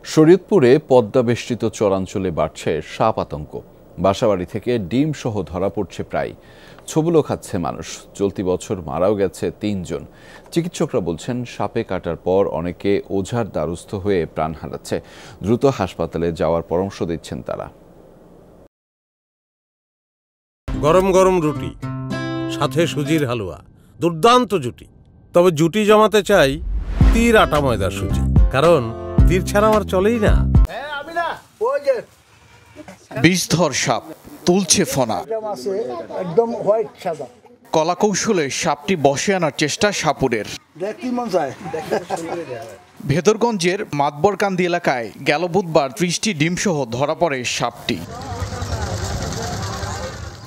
শরীয়তপুরে পদ্মা বেষ্টিত চরাঞ্চলে বাড়ছে সাপ আতঙ্ক। বাসাবাড়ি থেকে ডিম সহ ধরা পড়ছে প্রায়। ছবুলো খাচ্ছে মানুষ। চলতি বছর মারাও গেছে ৩ জন। চিকিৎসকরা বলছেন সাপে কাটার পর অনেকে ওঝার দ্বারস্থ হয়ে প্রাণ হারাচ্ছে। দ্রুত হাসপাতালে যাওয়ার পরামর্শ দিচ্ছেন তারা। গরম গরম রুটি, সাথে সুজির হালুয়া, দুর্দান্ত জুটি। তবে জুটি জমাতে চাই তীর আটা ময়দার সুজি, কারণ তীর ছাড়া আমার চলেই না। বিষধর সাপ তুলছে ফনা। কলাকৌশলে সাপটি বসে আনার চেষ্টা সাপুরের। ভেদরগঞ্জের মাতবরকান্দি এলাকায় গেল বুধবার ৩০টি ডিমসহ ধরা পড়ে সাপটি।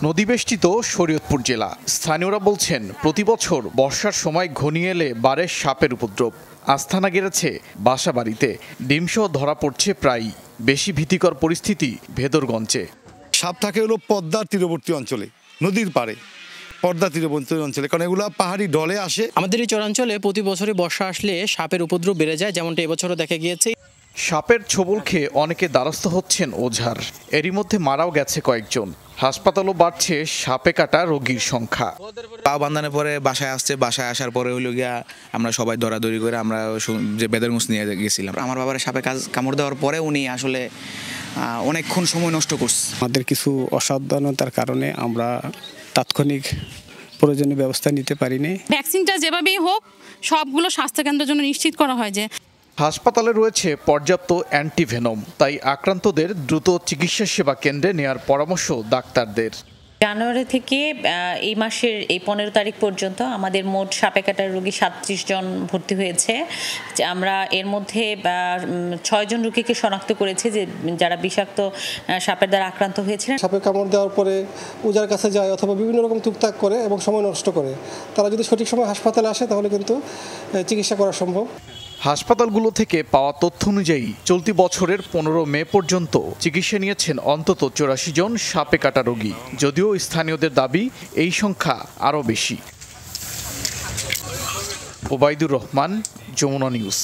নদীবেষ্টিত শরীয়তপুর জেলা। স্থানীয়রা বলছেন প্রতি বছর বর্ষার সময় ঘনিয়ে এলে বাড়ে সাপের উপদ্রব। আস্থানা গেড়েছে বাসা বাড়িতে। ডিমসহ ধরা পড়ছে প্রায়। বেশি ভীতিকর পরিস্থিতি ভেদরগঞ্জে। সাপ থাকে হলো পদ্মার তীরবর্তী অঞ্চলে, নদীর পাড়ে, পদ্মা তীরবর্তী অঞ্চলে, কারণ এগুলো পাহাড়ি ঢলে আসে। আমাদের এই চরাঞ্চলে প্রতি বছরই বর্ষা আসলে সাপের উপদ্রব বেড়ে যায়, যেমনটা এবছরও দেখা গিয়েছে। সাপের ছোবল খেয়ে অনেকে দ্বারস্থ হচ্ছেন ওঝার। এরই মধ্যে মারাও গেছে কয়েকজন। হাসপাতালও বাড়ছে সাপে কাটা রোগীর সংখ্যা। পা বান্ধানোর পরে বাসায় আসছে, বাসায় আসার পরে হইল গিয়া আমরা সবাই দৌড়াদৌড়ি করে আমরা যে বেদরগঞ্জ নিয়ে গেছিলাম। আমার বাবার সাপে কামড় দেওয়ার পরে উনি আসলে অনেকক্ষণ সময় নষ্ট করছে। আমাদের কিছু অসাবধানতার কারণে আমরা তাৎক্ষণিক প্রয়োজনীয় ব্যবস্থা নিতে পারিনি। ভ্যাকসিনটা যেভাবেই হোক সবগুলো স্বাস্থ্যকেন্দ্রের জন্য নিশ্চিত করা হয় যে হাসপাতালে রয়েছে পর্যাপ্ত অ্যান্টিভেনম। তাই আক্রান্তদের দ্রুত চিকিৎসা সেবা কেন্দ্রে নেওয়ার পরামর্শ ডাক্তারদের। জানুয়ারি থেকে এই মাসের এই 15 তারিখ পর্যন্ত আমাদের মোট সাপে কাটার রোগী 37 জন ভর্তি হয়েছে। আমরা এর মধ্যে 6 জন রোগীকে শনাক্ত করেছি যে যারা বিষাক্ত সাপের দ্বারা আক্রান্ত হয়েছিলেন। সাপে কামড় দেওয়ার পরে ওঝার কাছে যায় অথবা বিভিন্ন রকম টুকটাক করে এবং সময় নষ্ট করে। তারা যদি সঠিক সময় হাসপাতালে আসে তাহলে কিন্তু চিকিৎসা করা সম্ভব। হাসপাতালগুলো থেকে পাওয়া তথ্য অনুযায়ী চলতি বছরের 15 মে পর্যন্ত চিকিৎসা নিয়েছেন অন্তত 84 জন সাপে কাটা রোগী। যদিও স্থানীয়দের দাবি এই সংখ্যা আরও বেশি। ওবায়দুর রহমান, যমুনা নিউজ।